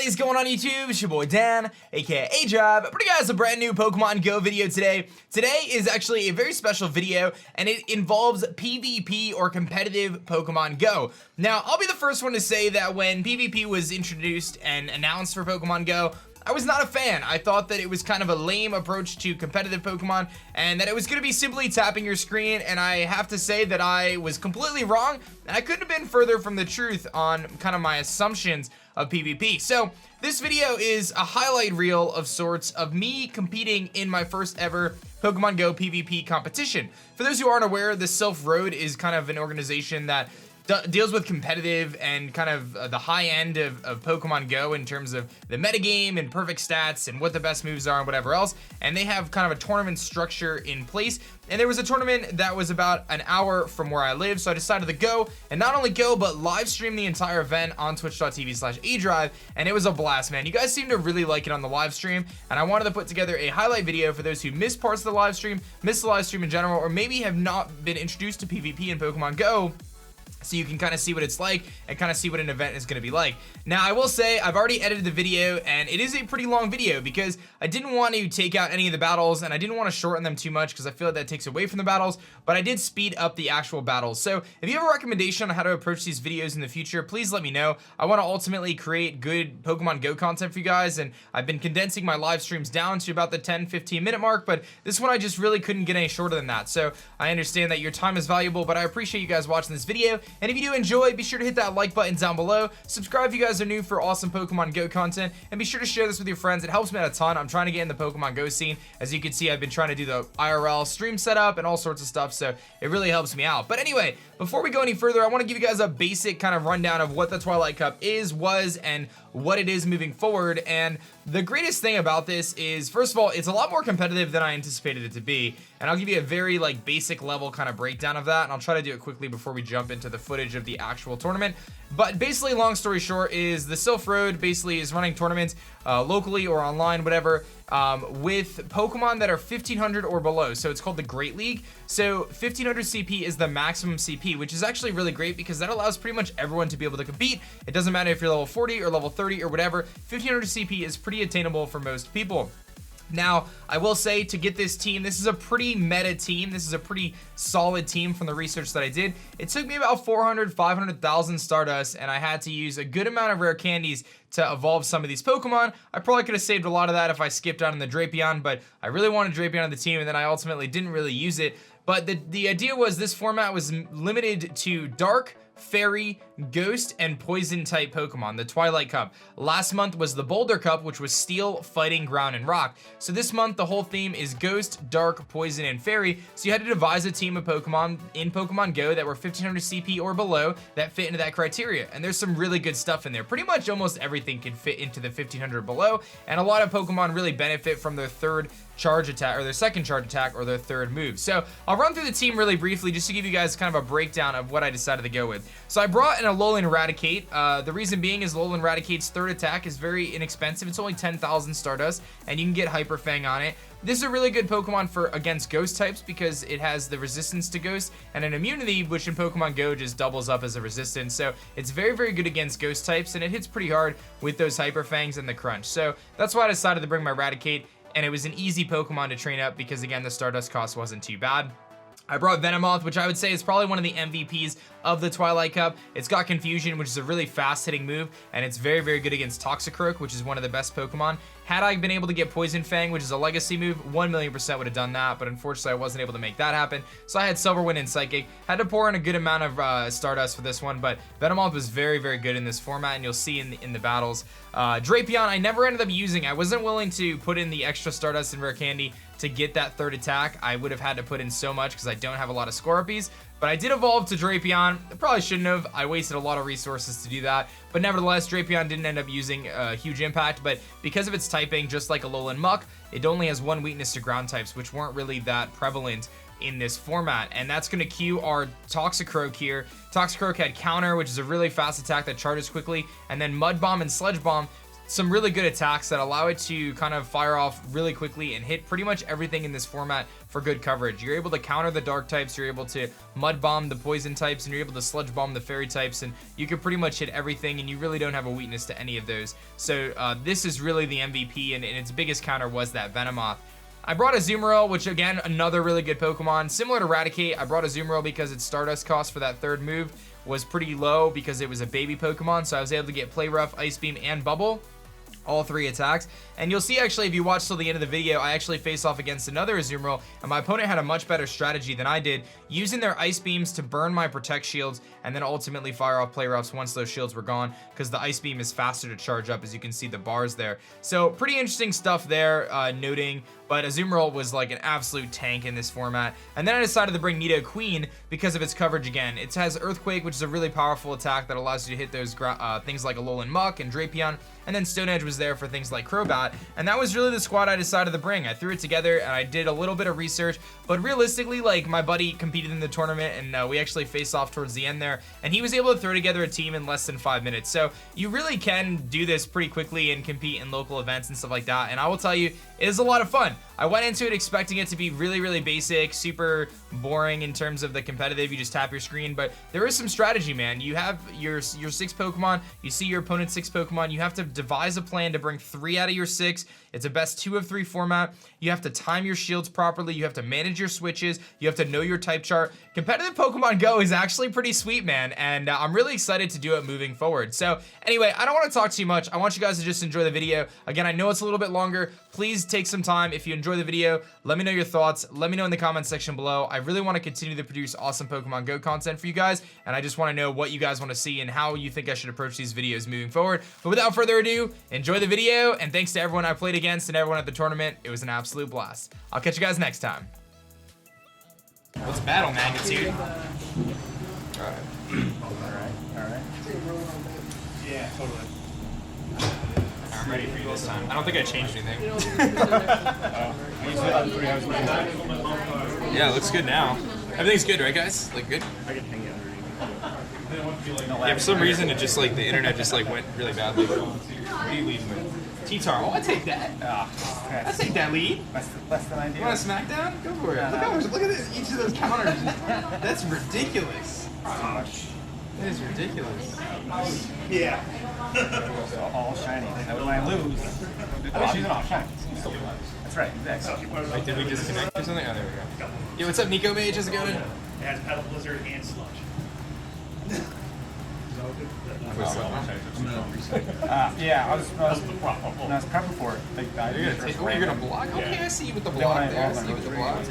What is going on YouTube? It's your boy Dan, aka aDrive, bringing you guys a brand new Pokemon Go video today. Today is actually a very special video, and it involves PvP or competitive Pokemon Go. Now, I'll be the first one to say that when PvP was introduced and announced for Pokemon Go, I was not a fan. I thought that it was kind of a lame approach to competitive Pokemon and that it was going to be simply tapping your screen, and I have to say that I was completely wrong, and I couldn't have been further from the truth on kind of my assumptions of PvP. So this video is a highlight reel of sorts of me competing in my first ever Pokemon Go PvP competition. For those who aren't aware, the Silph Road is kind of an organization that deals with competitive and kind of the high end of Pokemon Go in terms of the metagame and perfect stats and what the best moves are and whatever else. And they have kind of a tournament structure in place. And there was a tournament that was about an hour from where I live, so I decided to go, and not only go, but live stream the entire event on twitch.tv/aDrive, and it was a blast, man. You guys seem to really like it on the live stream, and I wanted to put together a highlight video for those who missed parts of the live stream, missed the live stream in general, or maybe have not been introduced to PvP in Pokemon Go, so you can kind of see what it's like and kind of see what an event is going to be like. Now, I will say I've already edited the video, and it is a pretty long video because I didn't want to take out any of the battles, and I didn't want to shorten them too much because I feel like that takes away from the battles, but I did speed up the actual battles. So if you have a recommendation on how to approach these videos in the future, please let me know. I want to ultimately create good Pokemon Go content for you guys, and I've been condensing my live streams down to about the 10-15 minute mark, but this one I just really couldn't get any shorter than that. So I understand that your time is valuable, but I appreciate you guys watching this video. And if you do enjoy, be sure to hit that like button down below. Subscribe if you guys are new for awesome Pokemon Go content, and be sure to share this with your friends. It helps me out a ton. I'm trying to get in the Pokemon Go scene. As you can see, I've been trying to do the IRL stream setup and all sorts of stuff, so it really helps me out. But anyway, before we go any further, I want to give you guys a basic kind of rundown of what the Twilight Cup was, and what it is moving forward. And the greatest thing about this is, first of all, it's a lot more competitive than I anticipated it to be, and I'll give you a very basic level kind of breakdown of that, and I'll try to do it quickly before we jump into the footage of the actual tournament. But basically, long story short, is the Silph Road basically is running tournaments locally or online, whatever, with Pokemon that are 1500 or below. So it's called the Great League. So 1500 CP is the maximum CP, which is actually really great because that allows pretty much everyone to be able to compete. It doesn't matter if you're level 40 or level 30 or whatever. 1500 CP is pretty attainable for most people. Now, I will say, to get this team, this is a pretty meta team. This is a pretty solid team from the research that I did. It took me about 500,000 Stardust, and I had to use a good amount of rare candies to evolve some of these Pokemon. I probably could have saved a lot of that if I skipped out on the Drapion, but I really wanted Drapion on the team, and then I ultimately didn't really use it. But the idea was this format was limited to Dark, Fairy, Ghost, and Poison type Pokemon, the Twilight Cup. Last month was the Boulder Cup, which was Steel, Fighting, Ground, and Rock. So this month, the whole theme is Ghost, Dark, Poison, and Fairy. So you had to devise a team of Pokemon in Pokemon Go that were 1500 CP or below that fit into that criteria. And there's some really good stuff in there. Pretty much almost everything can fit into the 1500 below, and a lot of Pokemon really benefit from their third charge attack, or their second charge attack, or their third move. So I'll run through the team really briefly just to give you guys kind of a breakdown of what I decided to go with. So I brought in a Alolan Raticate. The reason being is Alolan Raticate's third attack is very inexpensive. It's only 10,000 Stardust, and you can get Hyper Fang on it. This is a really good Pokemon for against Ghost types because it has the resistance to Ghost and an immunity, which in Pokemon Go just doubles up as a resistance. So it's very, very good against Ghost types, and it hits pretty hard with those Hyper Fangs and the Crunch. So that's why I decided to bring my Raticate, and it was an easy Pokemon to train up because, again, the Stardust cost wasn't too bad. I brought Venomoth, which I would say is probably one of the MVPs of the Twilight Cup. It's got Confusion, which is a really fast-hitting move, and it's very, very good against Toxicroak, which is one of the best Pokemon. Had I been able to get Poison Fang, which is a legacy move, 1,000,000% would have done that, but unfortunately I wasn't able to make that happen. So I had Silverwind and Psychic. Had to pour in a good amount of Stardust for this one, but Venomoth was very, very good in this format, and you'll see in the battles. Drapion, I never ended up using. I wasn't willing to put in the extra Stardust and Rare Candy to get that third attack. I would have had to put in so much because I don't have a lot of Scorpies. But I did evolve to Drapion. I probably shouldn't have. I wasted a lot of resources to do that. But nevertheless, Drapion didn't end up using a huge impact. But because of its typing, just like Alolan Muck, it only has one weakness to ground types, which weren't really that prevalent in this format. And that's going to cue our Toxicroak here. Toxicroak had Counter, which is a really fast attack that charges quickly. And then Mud Bomb and Sludge Bomb some really good attacks that allow it to kind of fire off really quickly and hit pretty much everything in this format for good coverage. You're able to counter the dark types, you're able to mud bomb the poison types, and you're able to sludge bomb the fairy types, and you can pretty much hit everything, and you really don't have a weakness to any of those. So this is really the MVP, and its biggest counter was that Venomoth. I brought a Azumarill, which again, another really good Pokemon. Similar to Raticate, I brought a Azumarill because its Stardust cost for that third move was pretty low because it was a baby Pokemon, so I was able to get Play Rough, Ice Beam, and Bubble. All 3 attacks. And you'll see actually, if you watch till the end of the video, I actually face off against another Azumarill, and my opponent had a much better strategy than I did, using their Ice Beams to burn my Protect Shields, and then ultimately fire off Play Roughs once those shields were gone, because the Ice Beam is faster to charge up, as you can see the bars there. So pretty interesting stuff there, noting, but Azumarill was like an absolute tank in this format. And then I decided to bring Nidoqueen because of its coverage again. It has Earthquake, which is a really powerful attack that allows you to hit those things like Alolan Muck and Drapion, and then Stone Edge was there for things like Crobat, and that was really the squad I decided to bring. I threw it together and I did a little bit of research, but realistically, like, my buddy competed in the tournament, and we actually faced off towards the end there, and he was able to throw together a team in less than 5 minutes. So you really can do this pretty quickly and compete in local events and stuff like that, and I will tell you, it is a lot of fun. I went into it expecting it to be really, really basic, super boring in terms of the competitive. You just tap your screen, but there is some strategy, man. You have your 6 Pokemon, you see your opponent's 6 Pokemon, you have to devise a plan to bring 3 out of your 6. It's a best 2 of 3 format. You have to time your shields properly, you have to manage your switches, you have to know your type chart. Competitive Pokemon Go is actually pretty sweet, man, and I'm really excited to do it moving forward. So anyway, I don't want to talk too much. I want you guys to just enjoy the video. Again, I know it's a little bit longer. Please take some time. If you enjoy the video, let me know your thoughts. Let me know in the comment section below. I really want to continue to produce awesome Pokemon Go content for you guys, and I just want to know what you guys want to see and how you think I should approach these videos moving forward. But without further ado, enjoy the video, and thanks to everyone I played against and everyone at the tournament. It was an absolute blast. I'll catch you guys next time. What's battle magnitude? Alright. Alright. Yeah, totally. I'm ready for you this time. I don't think I changed anything. Yeah, it looks good now. Everything's good, right, guys? Like, good? Yeah, for some reason, it just, like, the internet just, like, went really badly. What are you leading with? T-Tar. Oh, I take that. I take that lead. Less than I do. You want a smackdown? Go for it. Look at this, each of those counters. That's ridiculous. That is ridiculous. Yeah. All shiny. That was when I lose. Oh, she's all shiny. That's right, exactly. Like, did we disconnect or something? Oh, there we go. Yo, what's up, Nico Mage? How's it going? It has Pedal Blizzard and Sludge. Yeah, I was prepping for it. Like, you're gonna block? Okay, I see you with the block there. I see you with the block. 14.99.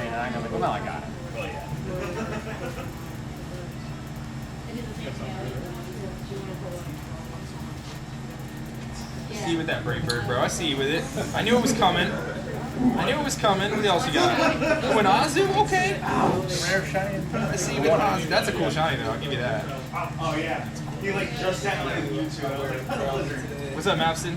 I was like, well, now I got it. Oh, yeah. See you with that Brave Bird, bro. I see you with it. I knew it was coming. What else you got? Oh, an Azu? Okay. Rare shiny. I see you with an Azu. That's a cool shiny, though. I'll give you that. Oh, yeah. He, like, just sent me on YouTube. What's up, Mapston?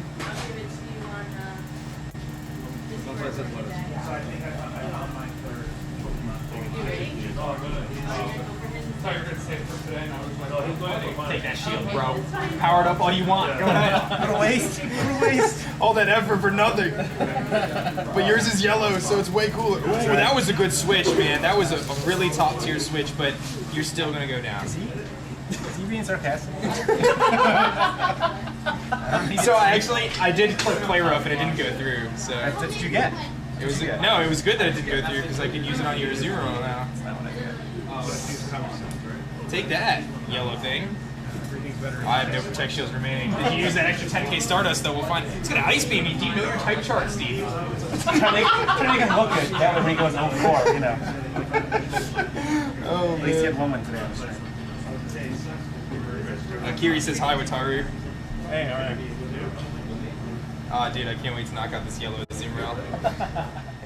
Take that shield, bro. Power it up all you want. Go ahead. What a waste. What a waste. All that effort for nothing. But yours is yellow, so it's way cooler. Ooh, that was a good switch, man. That was a really top tier switch, but you're still gonna go down. Is he being sarcastic? So I did click Play Rough and it didn't go through. So That's what you get. it was no, it was good that it did go through because I could use it on your Azumarill now. That's not what I get. Take that, yellow thing. I have no Protect Shields remaining. Did you use that extra 10k Stardust though? We'll find. It's gonna Ice Beam you. Do you know your type chart, Steve? Trying to make him look good. That way he goes 0-4, you know. Oh, At least he had one win today, I'm sure. Kiri says hi with Taru. Hey, alright. Dude, I can't wait to knock out this yellow Azumarill. I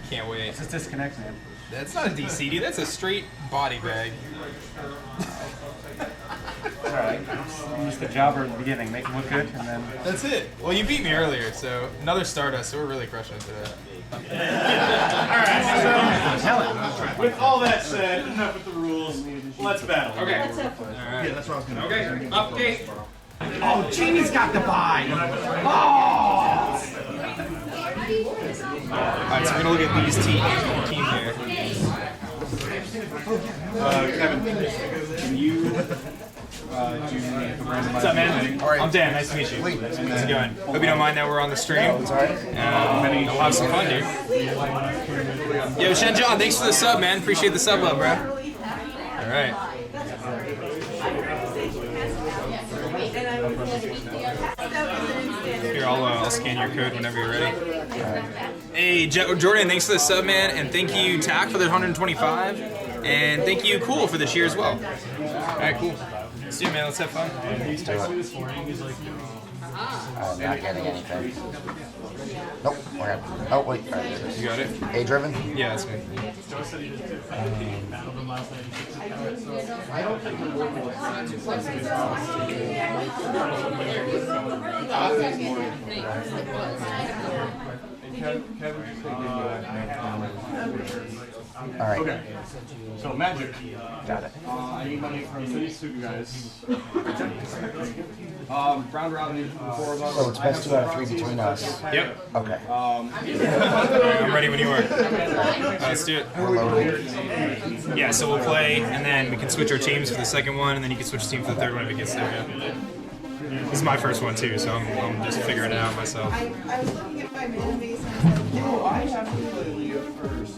can't wait. It's just disconnect, man. That's not a DC, dude. That's a straight body bag. Alright. Just the jobber at the beginning, make him look good, and then... That's it. Well, you beat me earlier, so another Stardust, so we're really crushing it today. Alright, so... With all that said, enough with the rules. Let's battle. Okay. Yeah, that's what I was gonna. Okay, update. Oh, Jamie's got the buy. Oh! Alright, so we're gonna look at these teams here. Kevin, can you do What's up, man? I'm Dan. Nice to meet you. How's it going? Hope you don't mind that we're on the stream. It's alright. We'll have some fun, dude. Yo, Shen John, thanks for the sub, man. Appreciate the sub love, bro. Alright. Here, I'll scan your code whenever you're ready. Hey, Jordan, thanks for the sub, man. And thank you, Tack, for the 125. And thank you, Cool, for the cheer as well. Alright, cool. Let's do it, man. Let's have fun. I'm not getting anything. Nope. We're good. Oh, wait. All right, You got it? aDriven? Yeah, that's me. All right. Okay. So Magic. Got it. I need money from these two guys. Round robin, 4 of us. So it's best to have 3 between us. Yep. Okay. Alright, I'm ready when you are. Let's do it. We're loaded. Yeah, so we'll play, and then we can switch our teams for the second one, and then you can switch team for the third one if it gets there. Yeah. This is my first one too, so I'm just figuring it out myself. I was looking at my mana base and I was like, No, I have to play Leo first.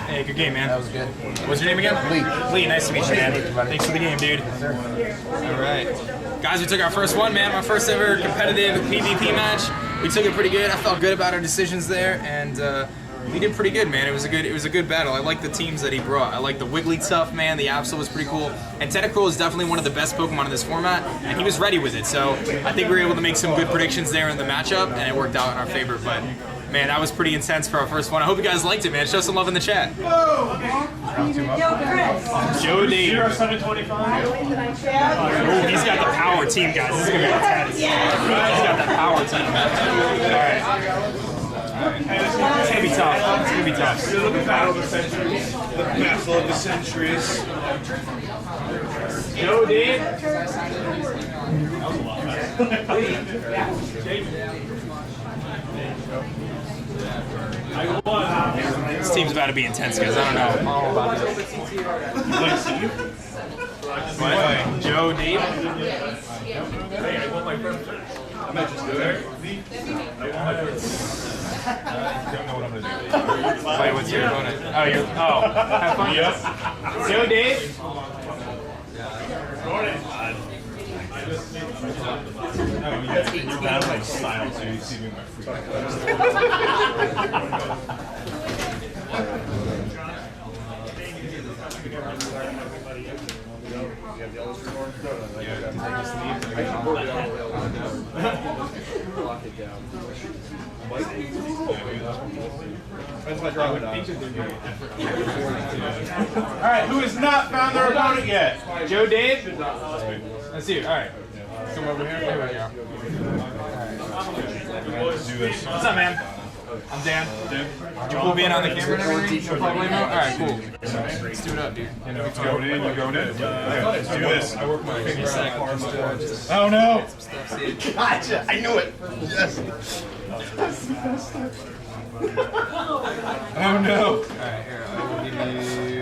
Hey, good game, man. That was good. What's your name again? Lee. Lee, nice to meet you, man. Thanks for the game, dude. All right. Guys, we took our first one, man. My first ever competitive PvP match. We took it pretty good. I felt good about our decisions there, and we did pretty good, man. It was a good battle. I like the teams that he brought. I like the Wigglytuff, man. The Absol was pretty cool. And Tentacruel is definitely one of the best Pokemon in this format, and he was ready with it. So I think we were able to make some good predictions there in the matchup, and it worked out in our favor. But man, that was pretty intense for our first one. I hope you guys liked it, man. Show some love in the chat. Joe Dave. 725. Oh, he's got the power team, guys. This is gonna be intense. He's got that power team. All right. It's gonna be tough. It's gonna be tough. The battle of the centuries. The battle of the centuries. Joe Dave. This team's about to be intense, guys. I don't know. What? Joe Deep? Wait, what's your opponent? Oh, have fun. Joe Deep? You're bad like style, so you see me in my free. Alright, who has not found their opponent yet? Joe Dave? That's you. Alright. Come over here. There we go. What's up, man? I'm Dan. You will be in on the camera and everything? Alright, cool. Let's do it up, dude. Let's go in, you go in. Let's do this. I work my finger Just oh no! Gotcha! I knew it! Yes! Oh no! Alright, here. I will give you...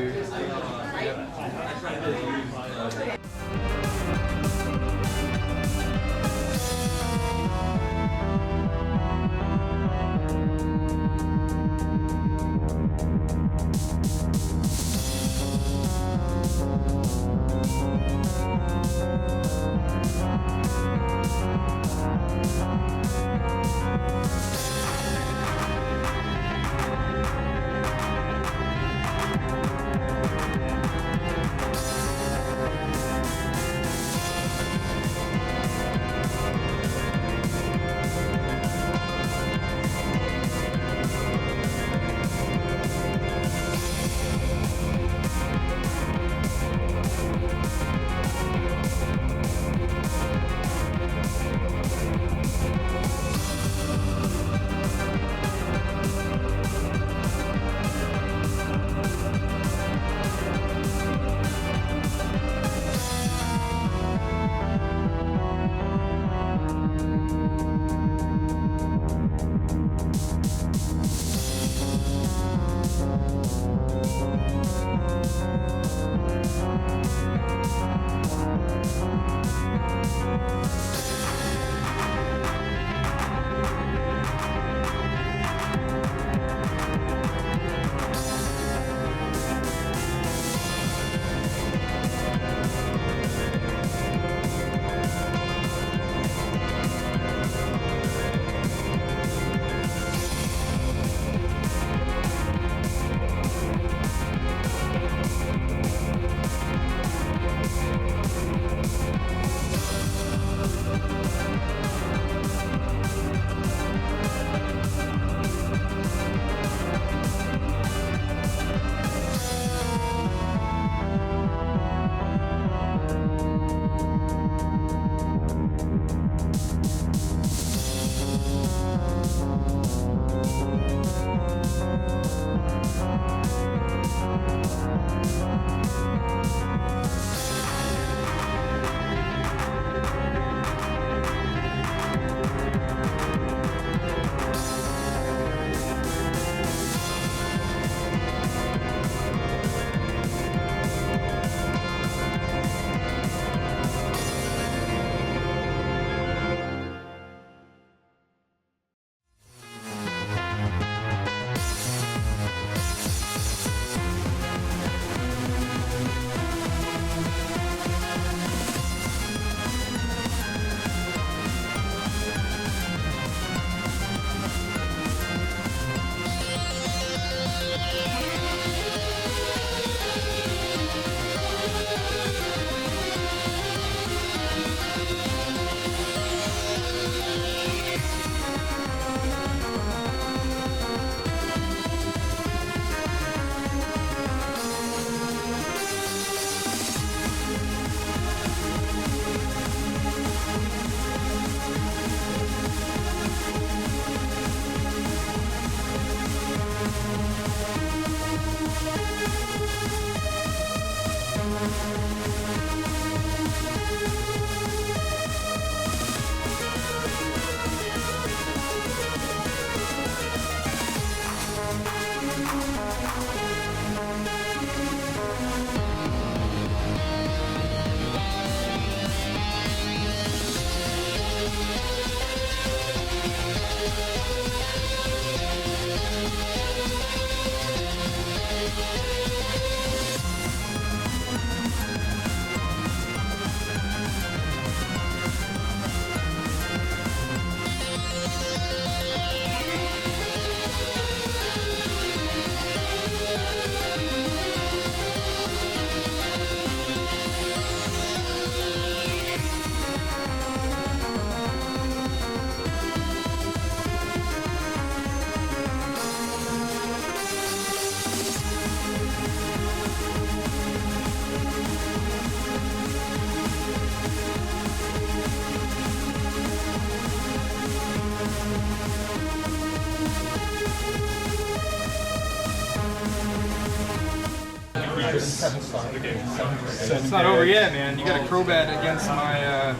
It's not over yet, man. You got a Crobat against my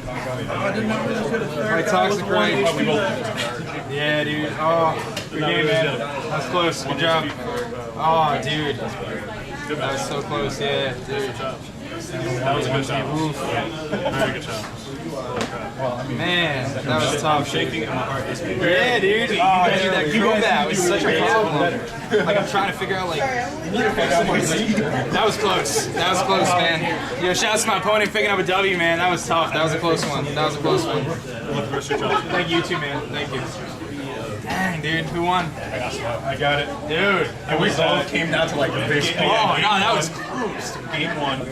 my Toxic Rage. Yeah, dude. Oh, good game, man. That's close. Good job. Oh, dude. That was so close. Yeah, dude. That was a good job. Oof. Very good job. Man, that was tough. Shaking in my heart. Yeah, dude. Oh, dude, that Crobat was such a problem. Like, I'm trying to figure out, like, that was close. That was close, man. Yo, shouts to my opponent picking up a W, man. That was tough. That was a close one. That was a close one. Thank you too, man. Thank you. Dang, dude. Who won? I got it. Dude. And we all came down to like this. Oh, no, that was close. Game 1.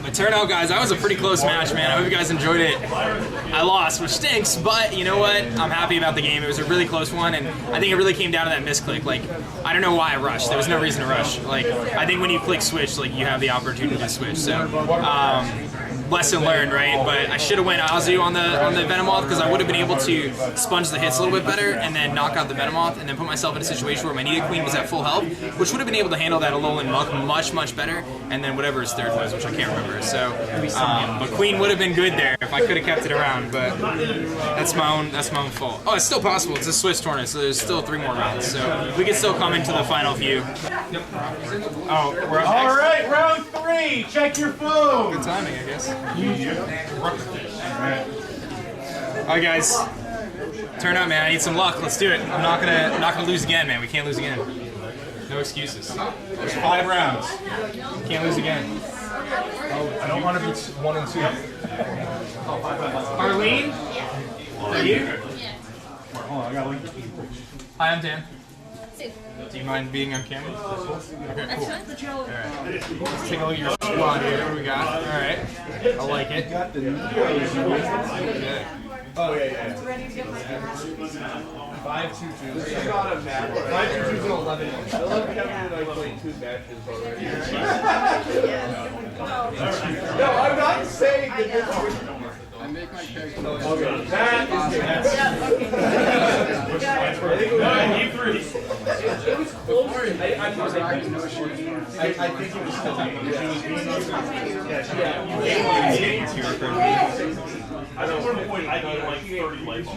But turnout, guys, that was a pretty close match, man. I hope you guys enjoyed it. I lost, which stinks, but you know what? I'm happy about the game. It was a really close one, and I think it really came down to that misclick. Like, I don't know why I rushed. There was no reason to rush. Like, I think when you click switch, like, you have the opportunity to switch. So, lesson learned, right? But I should have went Azu on the Venomoth because I would have been able to sponge the hits a little bit better and then knock out the Venomoth and then put myself in a situation where my Nidoqueen was at full health, which would have been able to handle that Alolan Muck much better, and then whatever his third was, which I can't remember. So, but Queen would have been good there if I could have kept it around, but that's my own fault. Oh, it's still possible. It's a Swiss tournament, so there's still 3 more rounds, so we can still come into the final few. Oh, we're up next. All right, round 3. Check your phone. Good timing, I guess. Alright, guys. Turn out, man. I need some luck. Let's do it. I'm not gonna lose again, man. We can't lose again. No excuses. There's 5 rounds. Can't lose again. I don't want to be 1 and 2. Arlene? Are you? Hold on, I got Link. Hi, I'm Dan. Do you mind being on camera? Okay, cool. Alright. Let's take a look at your squad here. What do we got? Alright. I like it. Okay. Oh, yeah. 5-2-2. 5-2-2 and 11. 11 have played 2 matches already. No, I'm not saying that this is. I make my character. Okay, that is it was close. I think it was still. I don't want to point. I need like 30 lights.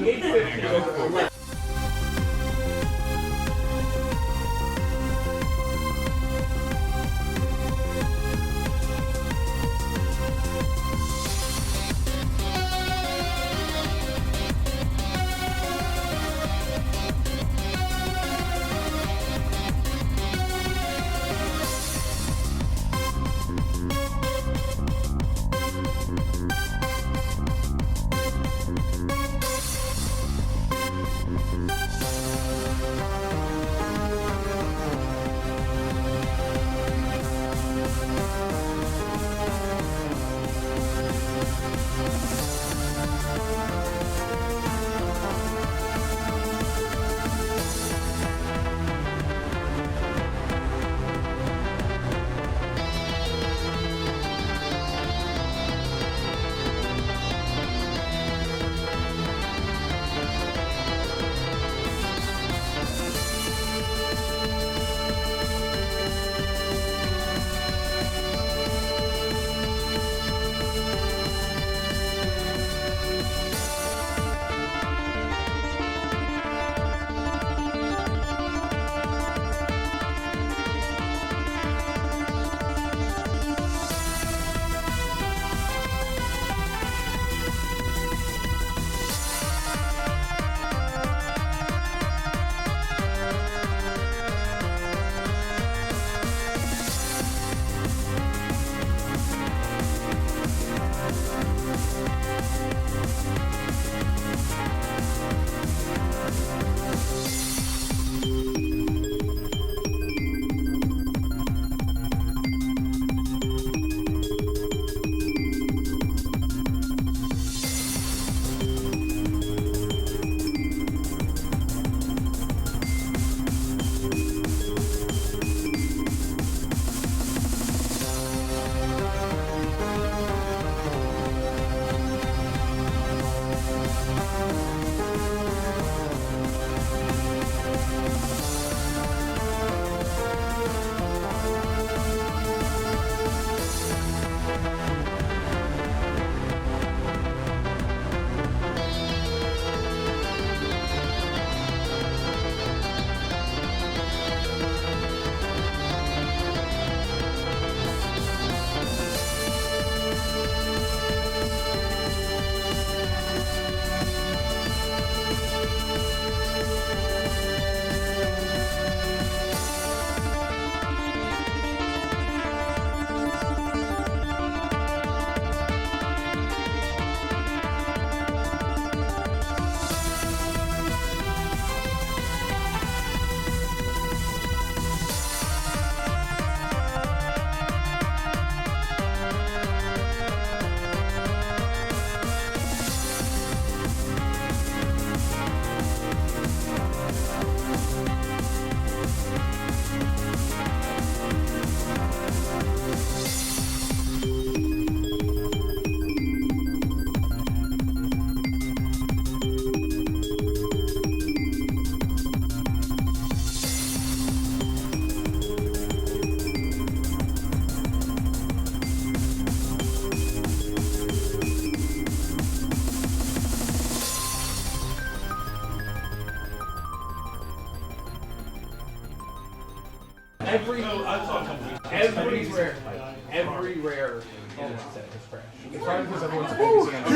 Every rare set is trash. It's probably because everyone's focusing on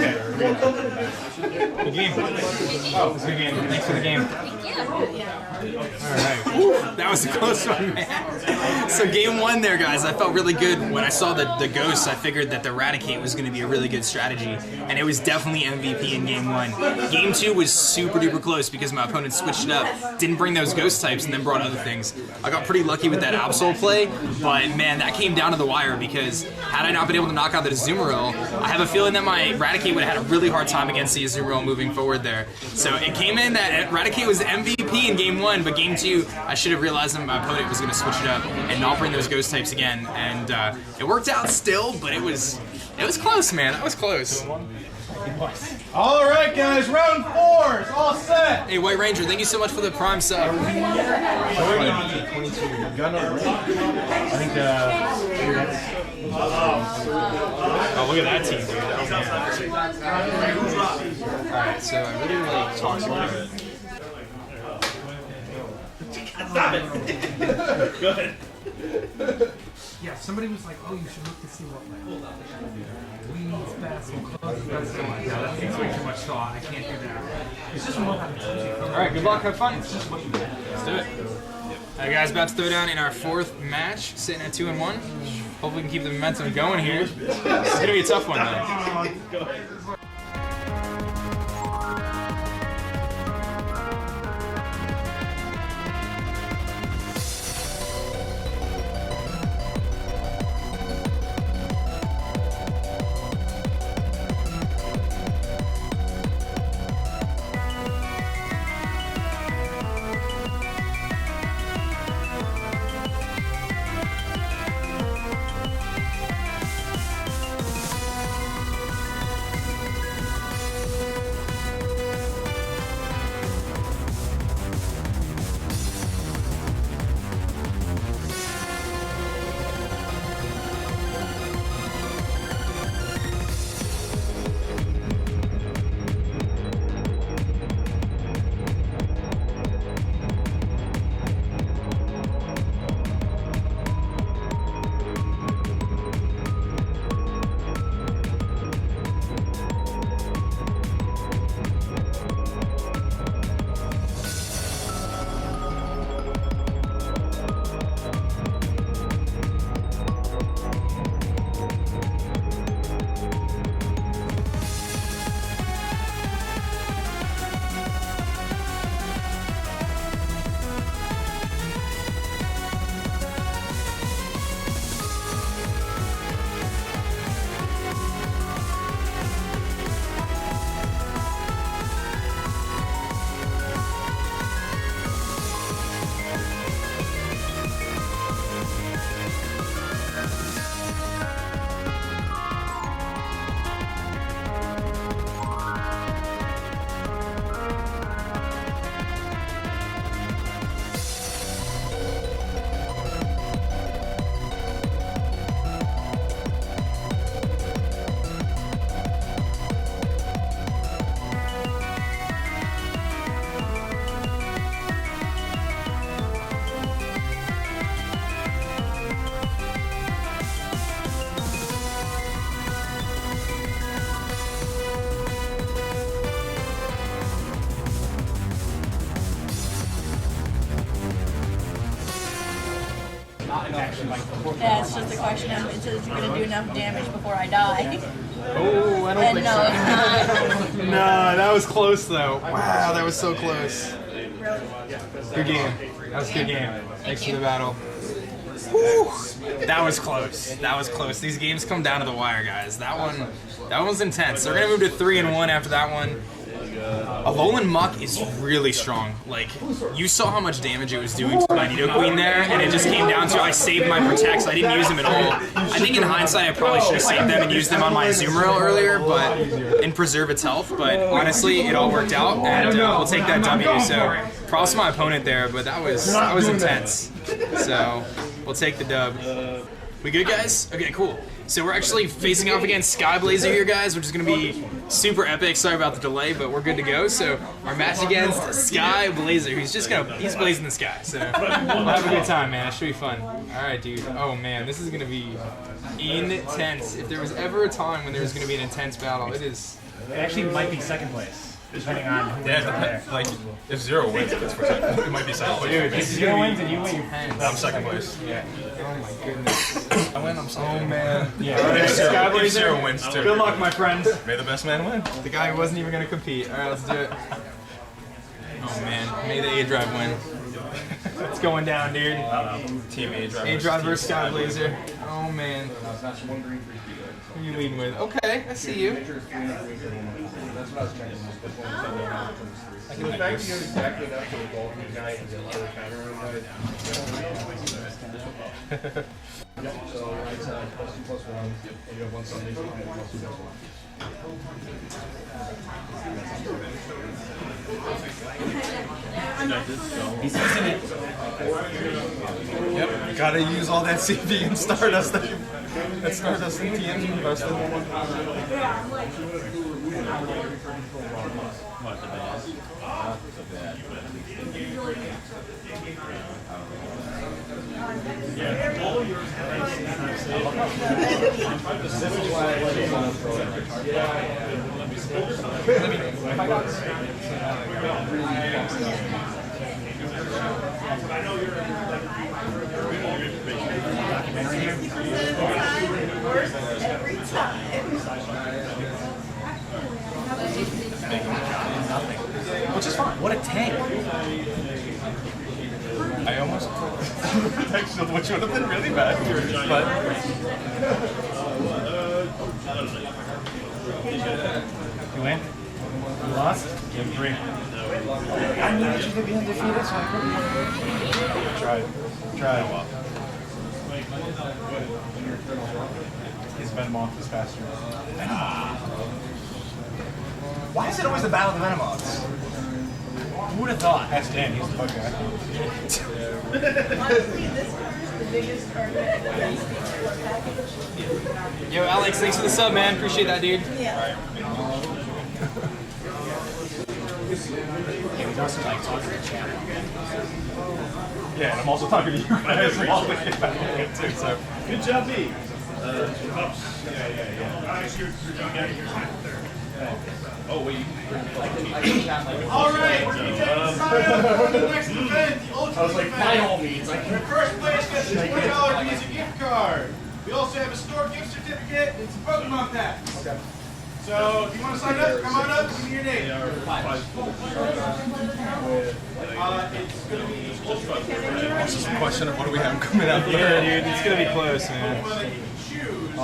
Good game. Oh, it's a good game. Thanks for the game. Alright. That was a close one, man. So game 1 there, guys. I felt really good when I saw the ghosts. I figured that the Eradicate was going to be a really good strategy, and it was definitely MVP in game 1. Game 2 was super duper close because my opponent switched it up, didn't bring those ghost types, and then brought other things. I got pretty lucky with that Absol play, but man, that came down to the wire because had I not been able to knock out the Azumarill, I have a feeling that my Eradicate would have had a really hard time against the Azumarill moving forward there. So it came in that Eradicate was MVP in game 1, but game 2, I should have realized that my opponent was going to switch it up and not bring those ghost types again. And it worked out still, but it was close, man. That was close. All right, guys, round 4 is all set. Hey, White Ranger, thank you so much for the prime sub. 22. Gun number. I think Oh, look at that team, dude. Alright, so I really like talk to you. Stop it! Good. Yeah, somebody was like, oh, you should look to see what leads best or closes best. Yeah, that takes way too much thought. I can't do that. It's just more about the Alright, good luck, have fun. It's just what you do. Let's do it. Alright guys, about to throw down in our 4th match, sitting at 2-1. Hope we can keep the momentum going here. This is going to be a tough one though. Yeah, it's just a question of is it going to do enough damage before I die? Oh, I don't And think no, so. it's not. No, that was close though. Wow, that was so close. Good game. That was a good game. Thanks for the battle. Whew. That was close. That was close. These games come down to the wire, guys. That one was intense. They're gonna move to 3-1 after that one. Alolan Muck is really strong. Like, you saw how much damage it was doing to my Nidoqueen there, and it just came down to I saved my Protects. I didn't use them at all. I think in hindsight I probably should have saved them and used them on my Azumarill earlier, but and preserve its health. But honestly, it all worked out, and we'll take that W. So props to my opponent there, but that was intense. So we'll take the dub. We good, guys? Okay, cool. So we're actually facing off against Sky Blazer here, guys, which is going to be super epic. Sorry about the delay, but we're good to go. So our match against Sky Blazer. He's blazing the sky. So we'll have a good time, man. It should be fun. All right, dude. Oh, man, this is going to be intense. If there was ever a time when there was going to be an intense battle, it is. It actually might be second place. Depending on who wins over there. Like, if 0 wins, it's for second. It might be second place. Dude, if 0 wins and you win, I'm second place. Yeah. Oh my goodness. I win, I'm second. Oh man. Yeah. Alright, Sky if Blazer. 0 wins too. Good luck, my friends. May the best man win. The guy who wasn't even going to compete. Alright, let's do it. Oh man, may the aDrive win. It's going down, dude. Team aDrive. aDrive versus Sky Blazer. Oh man. Who are you leading with? Okay, I see you. So the fact that you have exactly enough for the ball from the guy and the other counter guy. So right side +2/+1, and you have 1 Sunday +2/+1. He's using it. Yep. Gotta use all that CV and Stardust that Stardust and TM's invested. Which is fine. What a tank. I almost actually, which would have been really bad, but You win? You lost? You have 3. I needed you to be undefeated, so I couldn't. Try. His Venomoth is faster. Why is it always the battle of the Venomoths? Who would have thought? That's Dan, he's the bug guy. Honestly, this card is the biggest card that package. Yo, Alex, thanks for the sub, man. Appreciate that, dude. Yeah. He's also like talking to the chat. yeah, and I'm also talking to you guys while we get back in too. So Good job, B. Oh, wait. All right, we're going to sign up for the next event, the Ultimate I was like, by all means. Like, First place gets a $20 Visa gift card. We also have a store gift certificate and some Pokemon packs. Okay. So, if you want to sign up, come on up and give me your name. It's going to be Ultimate. it's just a question of what do we have coming out Yeah, there. dude, it's gonna be close, man. That you can choose.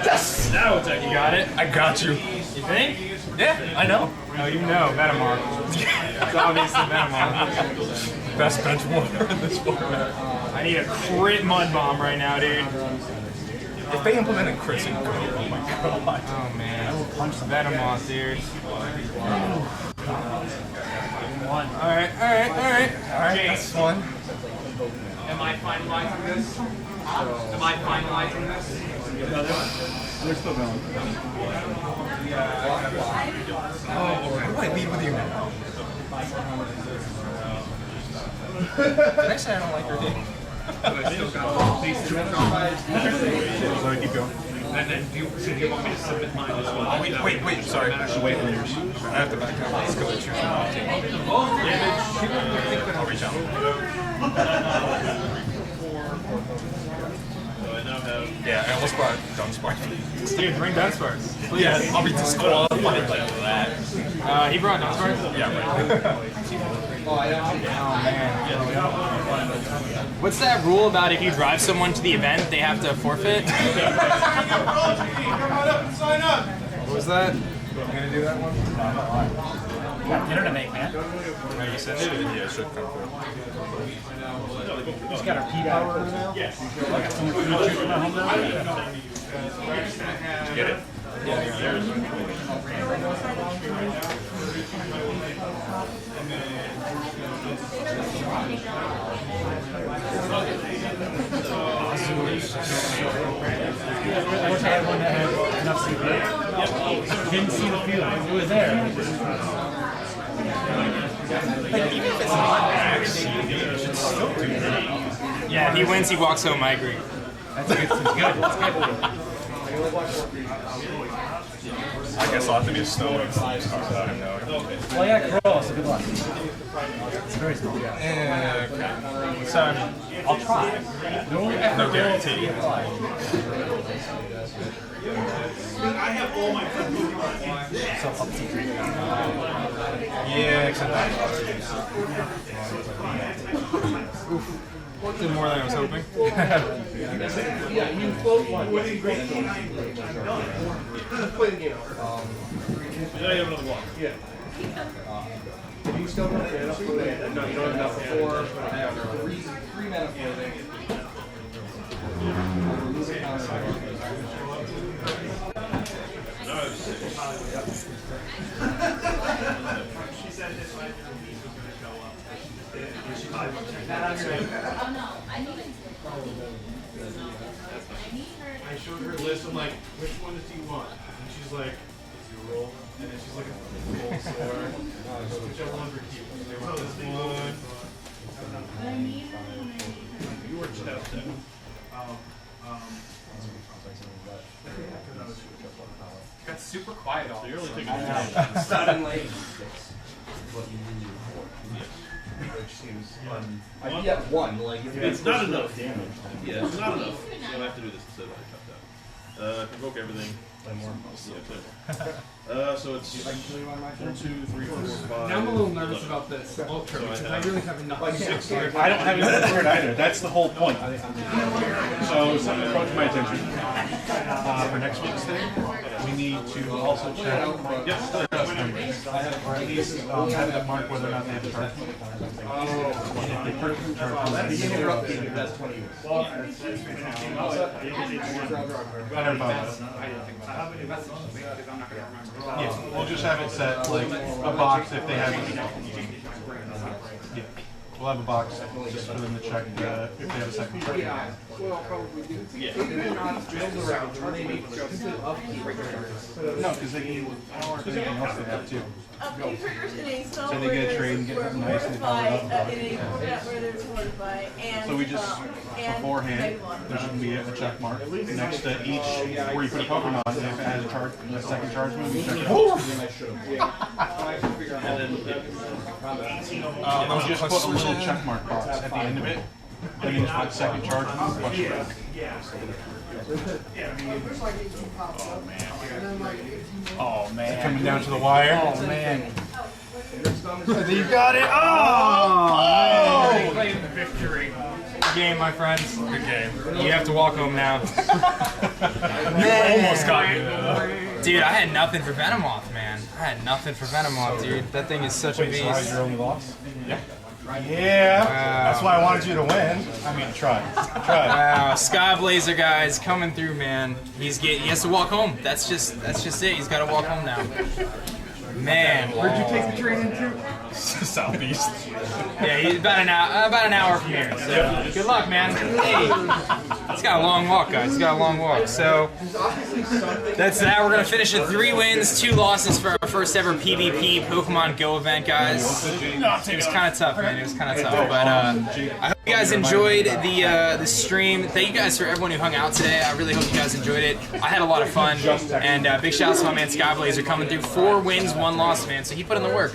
Yes! Now it's like You got it? I got you. You think? Yeah, I know. Oh, you know, Venomoth. It's obviously Venomoth. Best bench warmer in this format. I need a crit mud bomb right now, dude. If they implemented crits and go, oh my god. Oh man, punch Venomoth, dude. Alright. Alright, that's fun. Am I finalizing this? Am I finalizing this? They're still going. Oh, how do I lead with you now? Did I say I don't like your name? So keep going. And then do you want me to submit mine as well? Wait, sorry. I should wait for yours. I have to back up. Let's go choose another team. I'll reach out. Yeah, I almost brought Dunsparce. Dude, bring Dunsparce. Please. Yeah, I'll be disqualified like that. He brought Dunsparce? Yeah, right. Oh man. What's that rule about if you drive someone to the event, they have to forfeit? Come on up and sign up. What was that? You gonna do that one? You got dinner to make, man. Are you send it? Yeah, it should come through. She's got her P power in the mail. Yes. I got some food to choose from at home now. Get it? I wish I had one that had enough CP. Didn't see the field. It was there. Even if it's not max CV, you should still do that. Yeah, if he wins, he walks home. I agree. That's good. It's good. It's good. I guess I'll have to be a snow without him knowing. Well, yeah, Cross. Good luck. It's very small. Yeah, okay. So, I mean, I'll try. No guarantee. I have all my friends. So up to 3. yeah, except that. Oof. Did more than I was hoping. Play the game. Yeah, you have another block. Yeah. Do you still have enough for that? No, you don't have enough for 3 mana for it. She said this might be was going to show up. I showed her a list. I'm like, which one does he want? And she's like, it's your roll. And then she's looking for the full store. Whichever one for keep. They want this one. You were tested. Got super quiet all. So you're only taking Suddenly. which seems I can get 1. Like, it's not enough. Yeah, it's not enough. So I have to do this instead of I cut that. Convoke everything. Play more. Yeah, play more. So it's 1, 2, 3, 4, 5. Now I'm a little nervous about this ultra because I really have enough. 6 here. I don't have any turn either. That's the whole point. So something approached my attention. For next week's thing, we need to also check. Yep. Please have them mark whether or not they have a charge. If they purchase a charge, that's 20 years. better about it. Yeah, we'll just have it set like a box if they have. Yeah, we'll have a box just for them to check if they have a second charge. Well, probably do. Yeah. Build around them, they make upkeep. No, because they can, or anything else they have too. Upkeep triggers in a spell So they get a trade and get where something nice and fortify, powered up. in a format where there's fortify and So we just, and beforehand, there should be a check mark next to each where you put a Pokemon, and if it has a charge, a second charge move, you check it out. We'll just put a little check mark box at the end of it, then you just put second charge move, question mark. Oh man. Coming down to the wire. Oh man. You got it! Oh! Claim the victory. Good game, my friends. Good game. You have to walk home now. You almost got me. Dude, I had nothing for Venomoth, man. I had nothing for Venomoth, dude. That thing is such a Wait, so I beast. your only loss? Yeah. That's why I wanted you to win. I mean, try. Wow, Sky Blazer guys coming through, man. He has to walk home. That's just it. He's got to walk home now. Man, Where'd you take the train into? Southeast. yeah, he's about an hour from here. So good luck, man. Hey, he's got a long walk, guys. He's got a long walk. So that's that. We're gonna finish at 3 wins, 2 losses for our first ever PvP Pokemon Go event, guys. It was kind of tough, man. It was kind of tough, but I hope you guys enjoyed the stream. Thank you guys for everyone who hung out today. I really hope you guys enjoyed it. I had a lot of fun, and big shout out to my man Sky Blazer coming through. 4 wins, 1 loss, man. So he put in the work.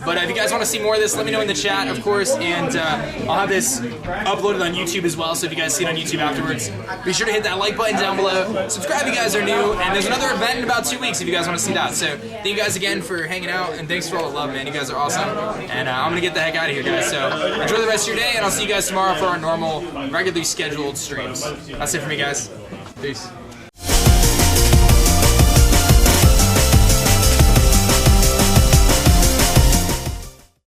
But if you guys want to see more of this, let me know in the chat, of course, and I'll have this uploaded on YouTube as well. So if you guys see it on YouTube afterwards, be sure to hit that like button down below. Subscribe if you guys are new, and there's another event in about 2 weeks if you guys want to see that. So thank you guys again for hanging out, and thanks for all the love, man. You guys are awesome, and I'm gonna get the heck out of here, guys. So enjoy the rest of your day, and I'll see you guys tomorrow for our normal, regularly scheduled streams. That's it for me, guys. Peace.